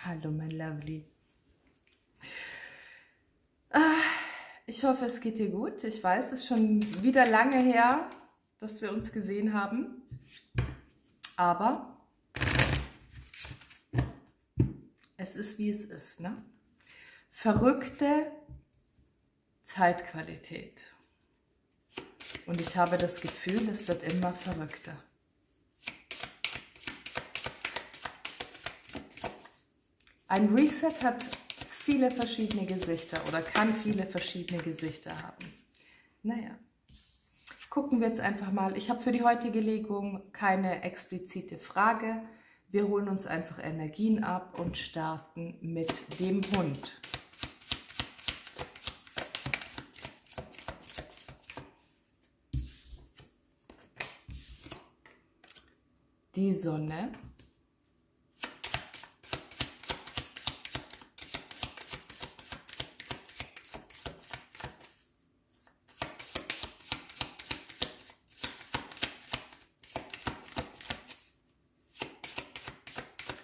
Hallo, mein Lovely. Ich hoffe, es geht dir gut. Ich weiß, es ist schon wieder lange her, dass wir uns gesehen haben. Aber es ist, wie es ist, ne? Verrückte Zeitqualität. Und ich habe das Gefühl, es wird immer verrückter. Ein Reset hat viele verschiedene Gesichter oder kann viele verschiedene Gesichter haben. Naja, gucken wir jetzt einfach mal. Ich habe für die heutige Legung keine explizite Frage. Wir holen uns einfach Energien ab und starten mit dem Hund. Die Sonne.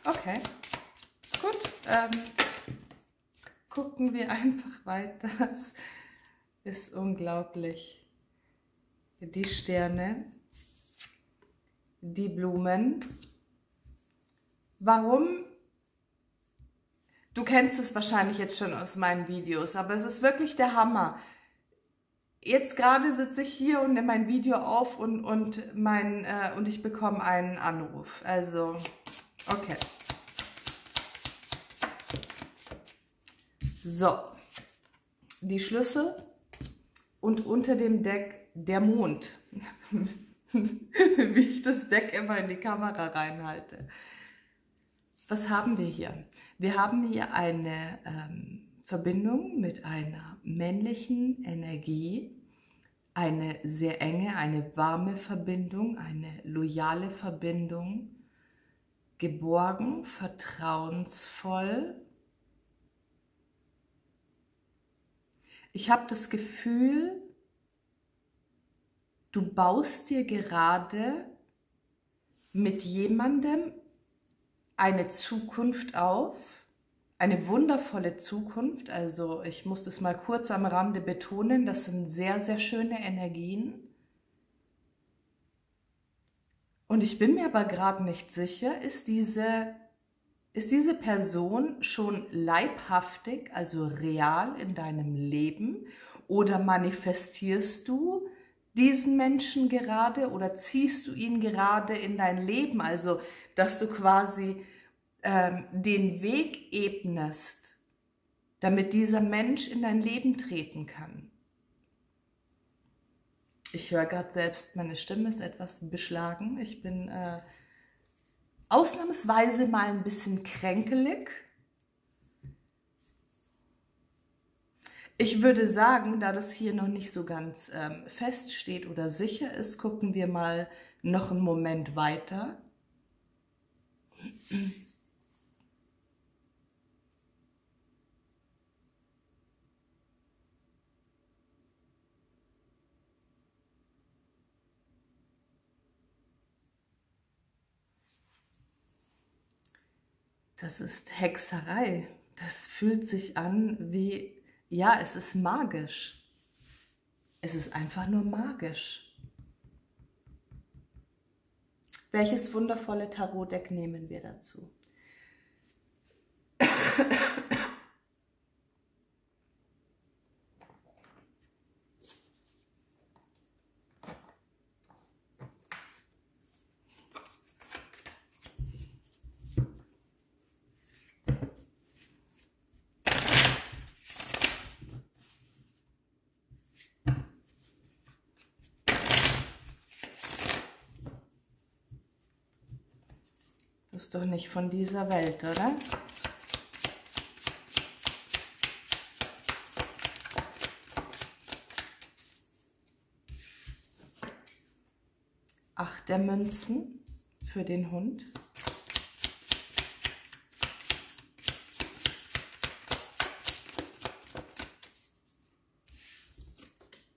Okay, gut. Gucken wir einfach weiter. Das ist unglaublich. Die Sterne, die Blumen. Warum? Du kennst es wahrscheinlich jetzt schon aus meinen Videos, aber es ist wirklich der Hammer. Jetzt gerade sitze ich hier und nehme mein Video auf und ich bekomme einen Anruf. Also, okay. So, die Schlüssel und unter dem Deck der Mond, wie ich das Deck immer in die Kamera reinhalte. Was haben wir hier? Wir haben hier eine Verbindung mit einer männlichen Energie, eine sehr enge, eine warme Verbindung, eine loyale Verbindung, geborgen, vertrauensvoll. Ich habe das Gefühl, du baust dir gerade mit jemandem eine Zukunft auf, eine wundervolle Zukunft. Also ich muss das mal kurz am Rande betonen, das sind sehr, sehr schöne Energien. Und ich bin mir aber gerade nicht sicher, ist diese Person schon leibhaftig, also real in deinem Leben, oder manifestierst du diesen Menschen gerade oder ziehst du ihn gerade in dein Leben, also dass du quasi den Weg ebnest, damit dieser Mensch in dein Leben treten kann. Ich höre gerade selbst, meine Stimme ist etwas beschlagen. Ich bin ausnahmsweise mal ein bisschen kränkelig. Ich würde sagen, da das hier noch nicht so ganz fest steht oder sicher ist, gucken wir mal noch einen Moment weiter. Das ist Hexerei. Das fühlt sich an wie, ja, es ist magisch. Es ist einfach nur magisch. Welches wundervolle Tarotdeck nehmen wir dazu? Das ist doch nicht von dieser Welt, oder? Acht der Münzen für den Hund.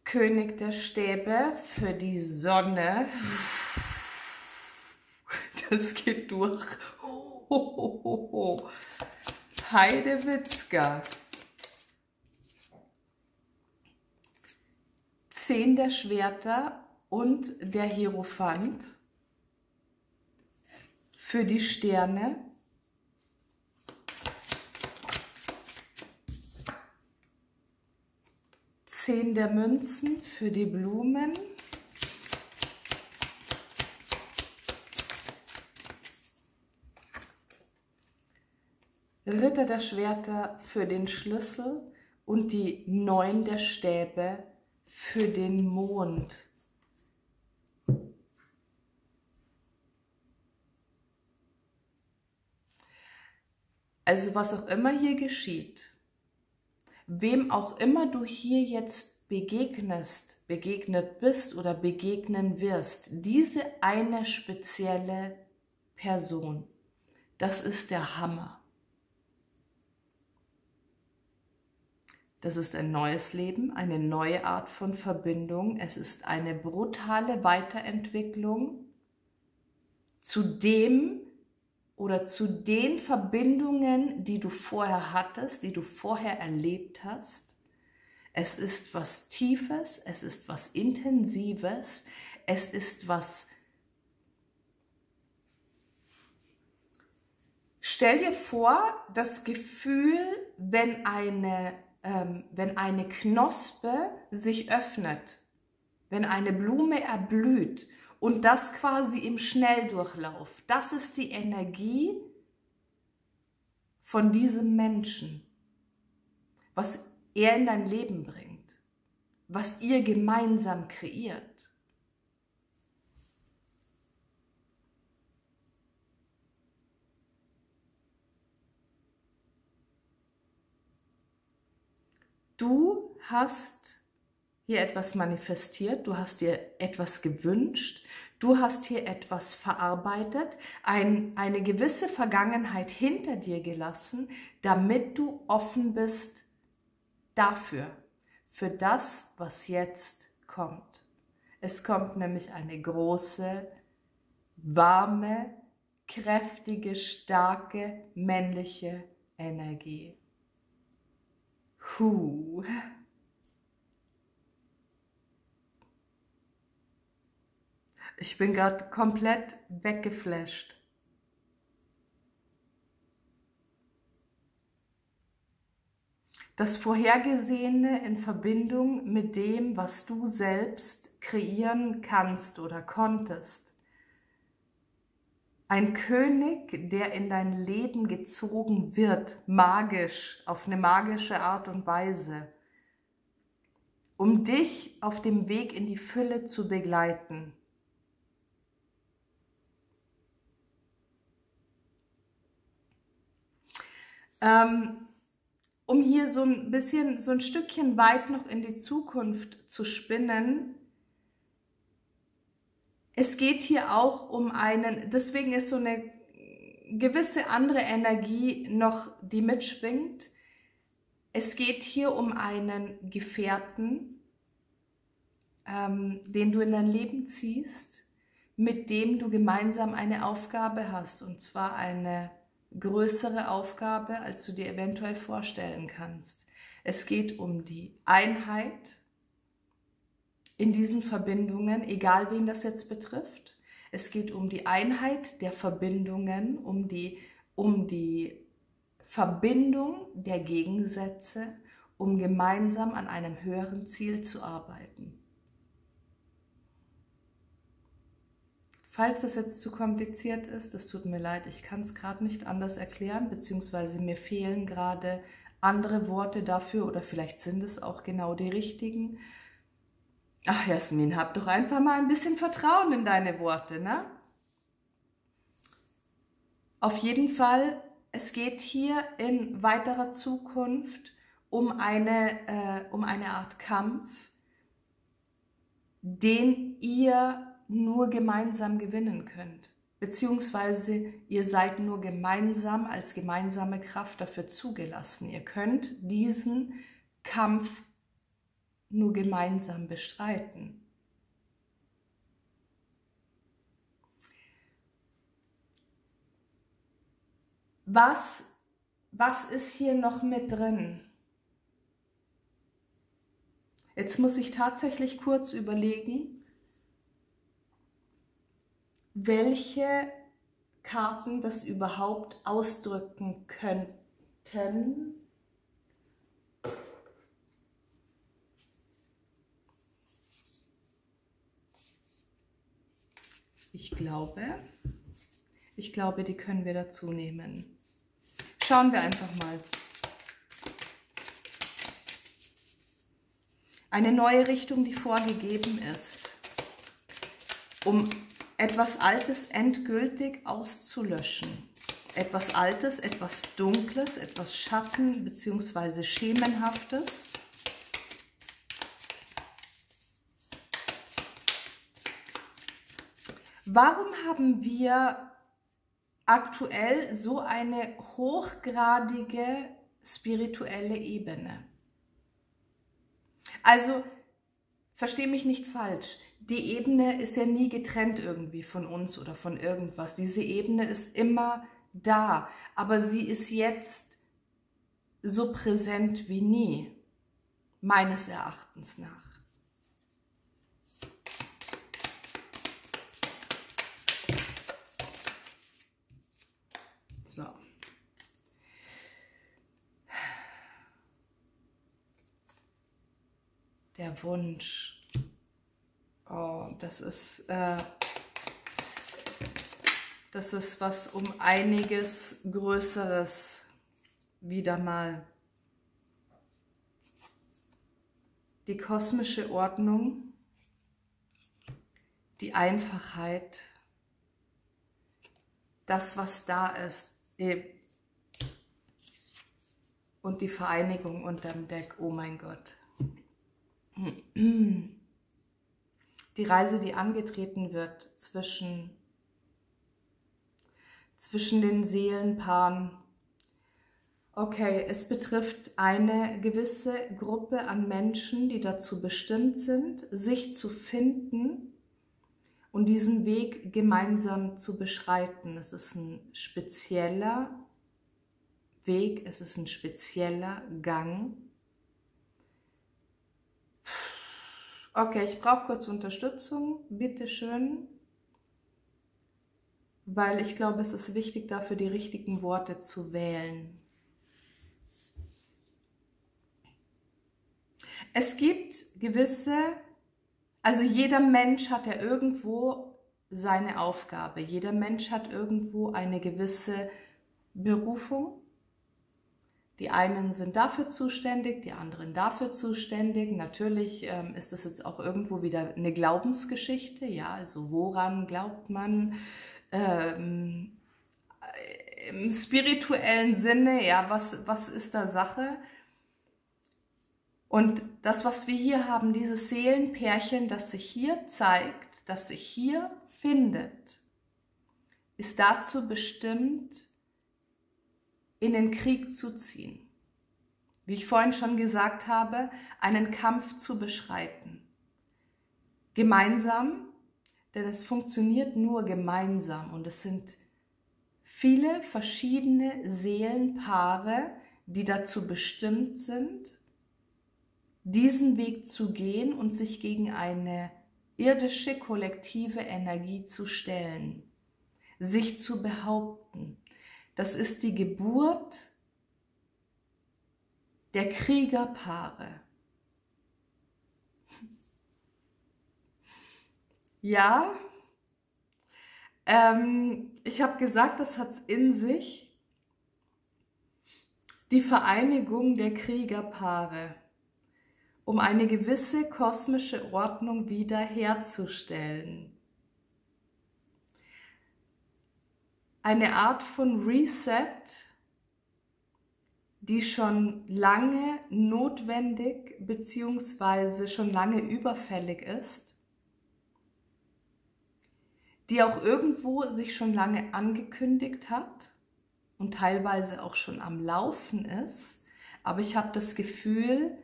König der Stäbe für die Sonne. Das geht durch. Heidewitzka. 10 der Schwerter und der Hierophant für die Sterne. Zehn der Münzen für die Blumen. Ritter der Schwerter für den Schlüssel und die 9 der Stäbe für den Mond. Also was auch immer hier geschieht, wem auch immer du hier jetzt begegnet bist oder begegnen wirst, diese eine spezielle Person, das ist der Hammer. Das ist ein neues Leben, eine neue Art von Verbindung. Es ist eine brutale Weiterentwicklung zu dem oder zu den Verbindungen, die du vorher hattest, die du vorher erlebt hast. Es ist was Tiefes, es ist was Intensives, es ist was... Stell dir vor, das Gefühl, wenn eine Knospe sich öffnet, wenn eine Blume erblüht und das quasi im Schnelldurchlauf, das ist die Energie von diesem Menschen, was er in dein Leben bringt, was ihr gemeinsam kreiert. Du hast hier etwas manifestiert, du hast dir etwas gewünscht, du hast hier etwas verarbeitet, eine gewisse Vergangenheit hinter dir gelassen, damit du offen bist dafür, für das, was jetzt kommt. Es kommt nämlich eine große, warme, kräftige, starke, männliche Energie. Ich bin gerade komplett weggeflasht. Das Vorhergesehene in Verbindung mit dem, was du selbst kreieren kannst oder konntest. Ein König, der in dein Leben gezogen wird, magisch, auf eine magische Art und Weise, um dich auf dem Weg in die Fülle zu begleiten. Um hier so ein Stückchen weit noch in die Zukunft zu spinnen, es geht hier auch um deswegen ist so eine gewisse andere Energie noch, die mitschwingt. Es geht hier um einen Gefährten, den du in dein Leben ziehst, mit dem du gemeinsam eine Aufgabe hast, und zwar eine größere Aufgabe, als du dir eventuell vorstellen kannst. Es geht um die Einheit in diesen Verbindungen, egal wen das jetzt betrifft. Es geht um die Einheit der Verbindungen, um die Verbindung der Gegensätze, um gemeinsam an einem höheren Ziel zu arbeiten. Falls das jetzt zu kompliziert ist, das tut mir leid, ich kann es gerade nicht anders erklären, beziehungsweise mir fehlen gerade andere Worte dafür oder vielleicht sind es auch genau die richtigen. Ach Jasmin, hab doch einfach mal ein bisschen Vertrauen in deine Worte, ne? Auf jeden Fall, es geht hier in weiterer Zukunft um eine Art Kampf, den ihr nur gemeinsam gewinnen könnt, beziehungsweise ihr seid nur gemeinsam als gemeinsame Kraft dafür zugelassen. Ihr könnt diesen Kampf nur gemeinsam bestreiten. Was was ist hier noch mit drin? Jetzt muss ich tatsächlich kurz überlegen, welche Karten das überhaupt ausdrücken könnten. Ich glaube, die können wir dazu nehmen. Schauen wir einfach mal. Eine neue Richtung, die vorgegeben ist, um etwas Altes endgültig auszulöschen. Etwas Altes, etwas Dunkles, etwas Schatten bzw. Schemenhaftes. Warum haben wir aktuell so eine hochgradige spirituelle Ebene? Also, verstehe mich nicht falsch, die Ebene ist ja nie getrennt irgendwie von uns oder von irgendwas. Diese Ebene ist immer da, aber sie ist jetzt so präsent wie nie, meines Erachtens nach. So. Der Wunsch. Oh, das ist was um einiges Größeres wieder mal. Die kosmische Ordnung, die Einfachheit, das, was da ist, und die Vereinigung unterm Deck, oh mein Gott. Die Reise, die angetreten wird zwischen den Seelenpaaren. Okay, es betrifft eine gewisse Gruppe an Menschen, die dazu bestimmt sind, sich zu finden und diesen Weg gemeinsam zu beschreiten. Es ist ein spezieller Weg, es ist ein spezieller Gang. Okay, ich brauche kurz Unterstützung, bitteschön, weil ich glaube, es ist wichtig, dafür die richtigen Worte zu wählen. Es gibt gewisse, also jeder Mensch hat ja irgendwo seine Aufgabe, jeder Mensch hat irgendwo eine gewisse Berufung. Die einen sind dafür zuständig, die anderen dafür zuständig. Natürlich ist das jetzt auch irgendwo wieder eine Glaubensgeschichte, ja, also woran glaubt man im spirituellen Sinne, ja, was ist da Sache? Und das, was wir hier haben, dieses Seelenpärchen, das sich hier zeigt, das sich hier findet, ist dazu bestimmt, in den Krieg zu ziehen. Wie ich vorhin schon gesagt habe, einen Kampf zu beschreiten. Gemeinsam, denn es funktioniert nur gemeinsam und es sind viele verschiedene Seelenpaare, die dazu bestimmt sind, diesen Weg zu gehen und sich gegen eine irdische kollektive Energie zu stellen, sich zu behaupten. Das ist die Geburt der Kriegerpaare. Ja, ich habe gesagt, das hat es in sich. Die Vereinigung der Kriegerpaare, um eine gewisse kosmische Ordnung wiederherzustellen. Eine Art von Reset, die schon lange notwendig bzw. schon lange überfällig ist, die auch irgendwo sich schon lange angekündigt hat und teilweise auch schon am Laufen ist. Aber ich habe das Gefühl,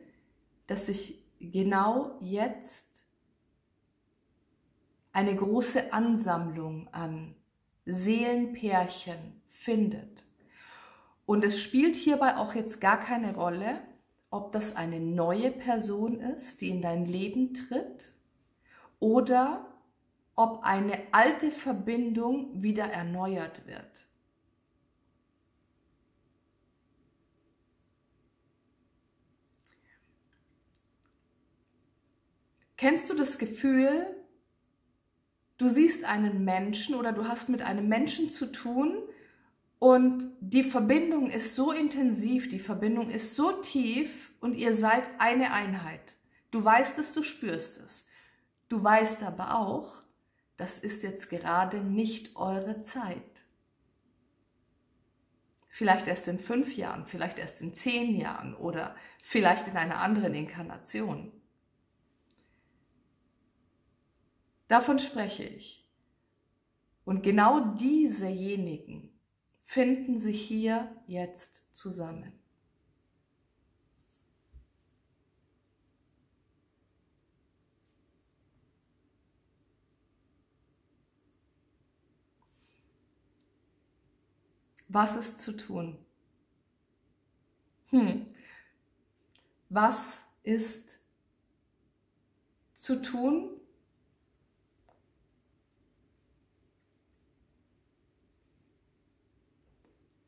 dass sich genau jetzt eine große Ansammlung an Seelenpärchen findet. Und es spielt hierbei auch jetzt gar keine Rolle, ob das eine neue Person ist, die in dein Leben tritt, oder ob eine alte Verbindung wieder erneuert wird. Kennst du das Gefühl, du siehst einen Menschen oder du hast mit einem Menschen zu tun und die Verbindung ist so intensiv, die Verbindung ist so tief und ihr seid eine Einheit. Du weißt es, du spürst es. Du weißt aber auch, das ist jetzt gerade nicht eure Zeit. Vielleicht erst in 5 Jahren, vielleicht erst in 10 Jahren oder vielleicht in einer anderen Inkarnation. Davon spreche ich. Und genau diesejenigen finden sich hier jetzt zusammen. Was ist zu tun? Was ist zu tun?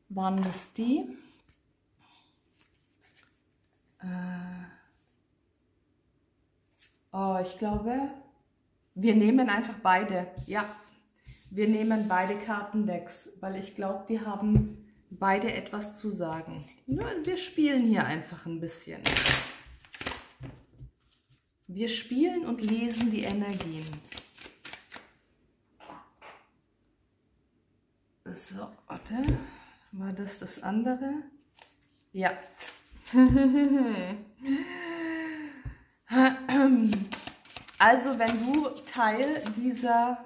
Waren es die? Oh, ich glaube, wir nehmen einfach beide. Ja, wir nehmen beide Kartendecks, weil ich glaube, die haben beide etwas zu sagen. Ja, wir spielen hier einfach ein bisschen. Wir spielen und lesen die Energien. So, warte. War das das andere? Ja. Also, wenn du Teil dieser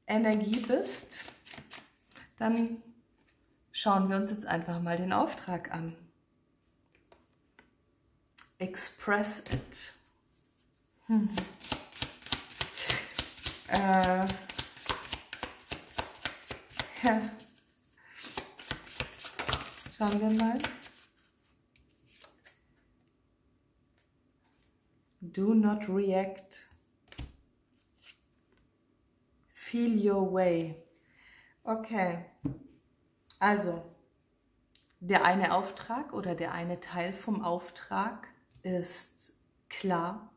Energie bist, dann schauen wir uns jetzt einfach mal den Auftrag an. Express it. Schauen wir mal. Do not react. Feel your way. Okay. Also, der eine Auftrag oder der eine Teil vom Auftrag ist klar.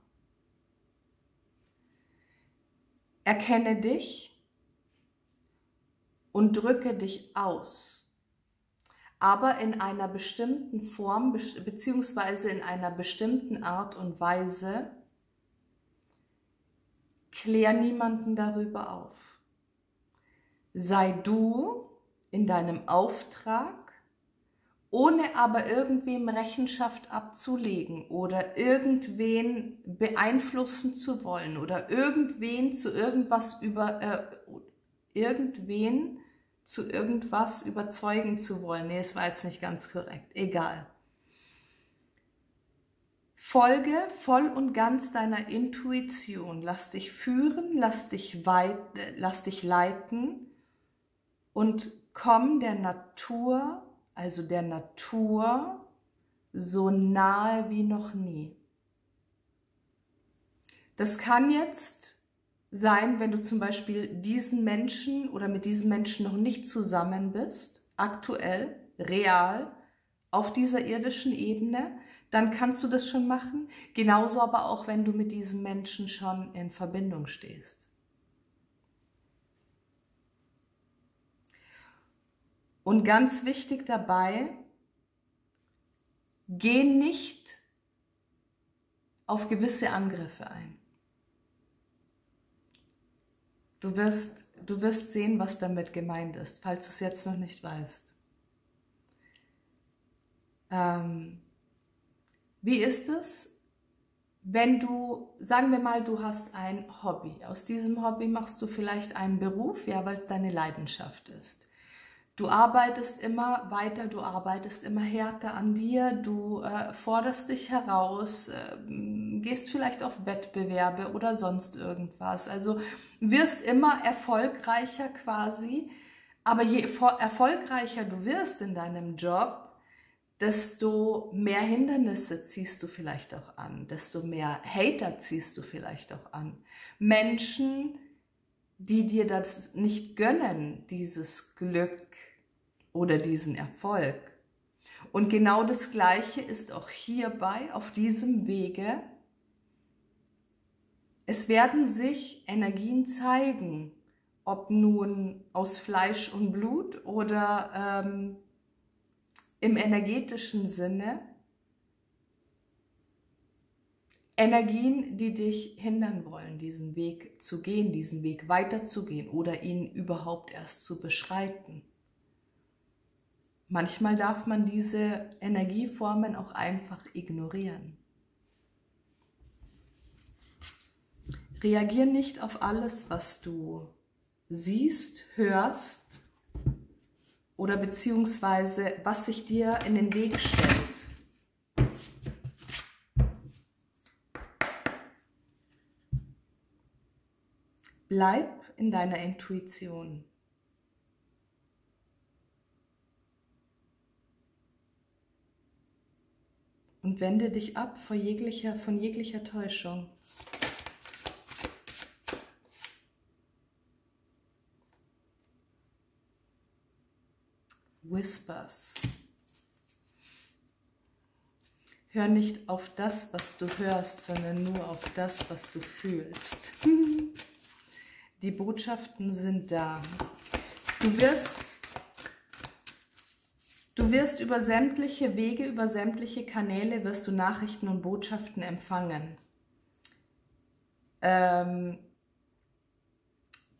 Erkenne dich und drücke dich aus. Aber in einer bestimmten Form beziehungsweise in einer bestimmten Art und Weise. Klär niemanden darüber auf. Sei du in deinem Auftrag, ohne aber irgendwem Rechenschaft abzulegen oder irgendwen beeinflussen zu wollen oder irgendwen zu irgendwas überzeugen zu wollen. Nee, es war jetzt nicht ganz korrekt. Egal. Folge voll und ganz deiner Intuition. Lass dich führen, lass dich leiten und komm der Natur, also der Natur, so nahe wie noch nie. Das kann jetzt sein, wenn du zum Beispiel diesen Menschen oder mit diesem Menschen noch nicht zusammen bist, aktuell, real, auf dieser irdischen Ebene, dann kannst du das schon machen. Genauso aber auch, wenn du mit diesem Menschen schon in Verbindung stehst. Und ganz wichtig dabei, geh nicht auf gewisse Angriffe ein. Du wirst sehen, was damit gemeint ist, falls du es jetzt noch nicht weißt. Wie ist es, wenn du, sagen wir mal, du hast ein Hobby. Aus diesem Hobby machst du vielleicht einen Beruf, ja, weil es deine Leidenschaft ist. Du arbeitest immer weiter, du arbeitest immer härter an dir, du forderst dich heraus, gehst vielleicht auf Wettbewerbe oder sonst irgendwas. Also wirst immer erfolgreicher quasi, Aber je erfolgreicher du wirst in deinem Job, desto mehr Hindernisse ziehst du vielleicht auch an, desto mehr Hater ziehst du vielleicht auch an. Menschen, die dir das nicht gönnen, dieses Glück oder diesen Erfolg. Und genau das Gleiche ist auch hierbei, auf diesem Wege. Es werden sich Energien zeigen, ob nun aus Fleisch und Blut oder im energetischen Sinne, Energien, die dich hindern wollen, diesen Weg zu gehen, diesen Weg weiterzugehen oder ihn überhaupt erst zu beschreiten. Manchmal darf man diese Energieformen auch einfach ignorieren. Reagier nicht auf alles, was du siehst, hörst oder beziehungsweise was sich dir in den Weg stellt. Bleib in deiner Intuition. Und wende dich ab von jeglicher Täuschung. Whispers. Hör nicht auf das, was du hörst, sondern nur auf das, was du fühlst. Die Botschaften sind da. Du wirst über sämtliche Wege, über sämtliche Kanäle wirst du Nachrichten und Botschaften empfangen.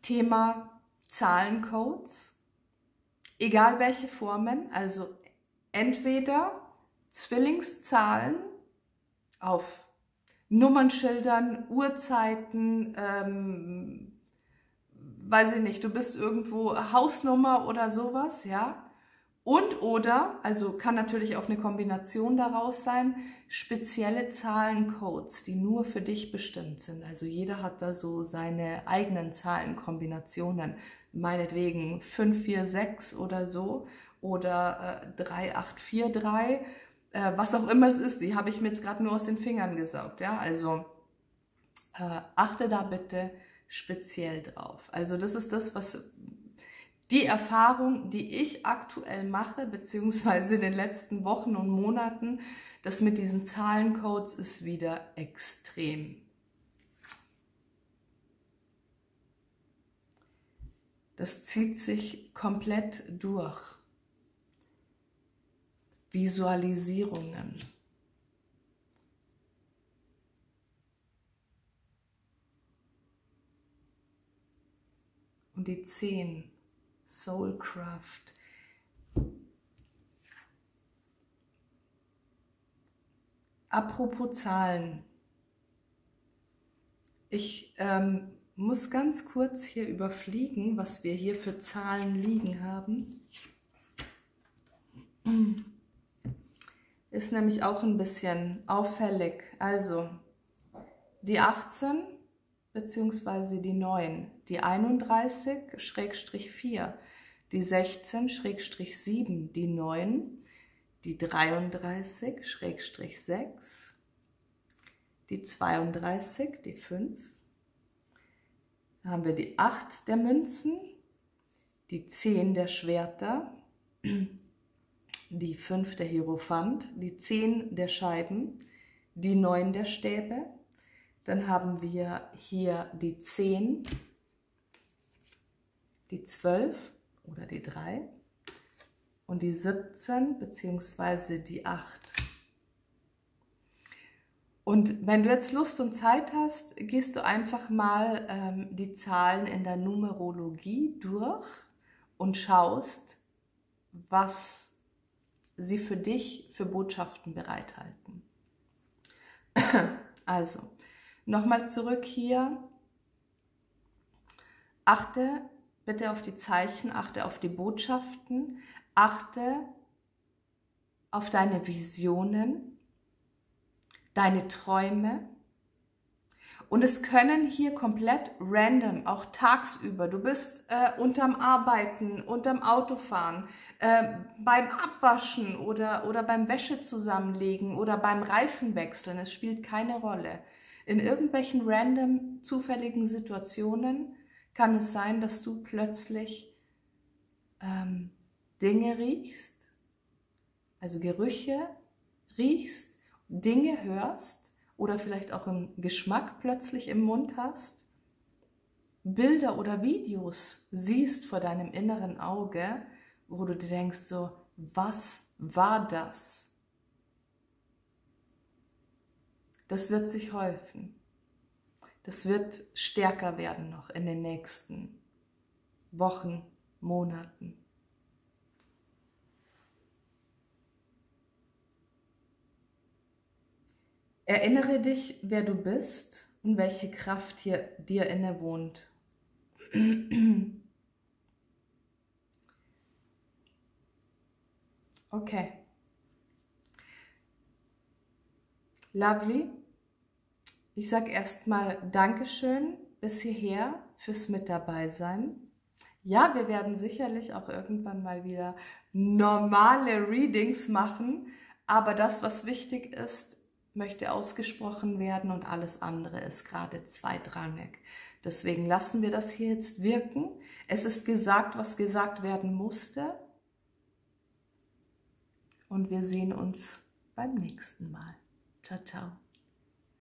Thema Zahlencodes, egal welche Formen, also entweder Zwillingszahlen auf Nummernschildern, Uhrzeiten, weiß ich nicht, du bist irgendwo Hausnummer oder sowas, ja. Und oder, also kann natürlich auch eine Kombination daraus sein, spezielle Zahlencodes, die nur für dich bestimmt sind. Also jeder hat da so seine eigenen Zahlenkombinationen, meinetwegen 546 oder so oder 3843, was auch immer es ist, die habe ich mir jetzt gerade nur aus den Fingern gesaugt. Ja? Also achte da bitte speziell drauf. Also das ist das, was die Erfahrung, die ich aktuell mache, beziehungsweise in den letzten Wochen und Monaten, das mit diesen Zahlencodes ist wieder extrem. Das zieht sich komplett durch. Visualisierungen. Und die 10. Soulcraft. Apropos Zahlen. Ich muss ganz kurz hier überfliegen, was wir hier für Zahlen liegen haben. Ist nämlich auch ein bisschen auffällig. Also die 18 bzw. die 9, die 31/4, die 16/7, die 9, die 33/6, die 32, die 5, dann haben wir die 8 der Münzen, die 10 der Schwerter, die 5 der Hierophant, die 10 der Scheiben, die 9 der Stäbe. Dann haben wir hier die 10, die 12 oder die 3 und die 17 bzw. die 8. Und wenn du jetzt Lust und Zeit hast, gehst du einfach mal die Zahlen in der Numerologie durch und schaust, was sie für dich für Botschaften bereithalten. Also, nochmal zurück hier. Achte bitte auf die Zeichen, achte auf die Botschaften, achte auf deine Visionen, deine Träume Und es können hier komplett random, auch tagsüber, du bist unterm Arbeiten, unterm Autofahren, beim Abwaschen oder beim Wäsche zusammenlegen oder beim Reifenwechseln, es spielt keine Rolle. In irgendwelchen random, zufälligen Situationen kann es sein, dass du plötzlich Dinge riechst, also Gerüche riechst, Dinge hörst, oder vielleicht auch einen Geschmack plötzlich im Mund hast, Bilder oder Videos siehst vor deinem inneren Auge, wo du dir denkst so, was war das? Das wird sich häufen. Das wird stärker werden noch in den nächsten Wochen, Monaten. Erinnere dich, wer du bist und welche Kraft dir inne wohnt. Okay. Lovely. Ich sage erstmal Dankeschön bis hierher fürs mit dabei sein. Ja, wir werden sicherlich auch irgendwann mal wieder normale Readings machen, aber das, was wichtig ist, möchte ausgesprochen werden und alles andere ist gerade zweitrangig. Deswegen lassen wir das hier jetzt wirken. Es ist gesagt, was gesagt werden musste. Und wir sehen uns beim nächsten Mal. Ciao, ciao.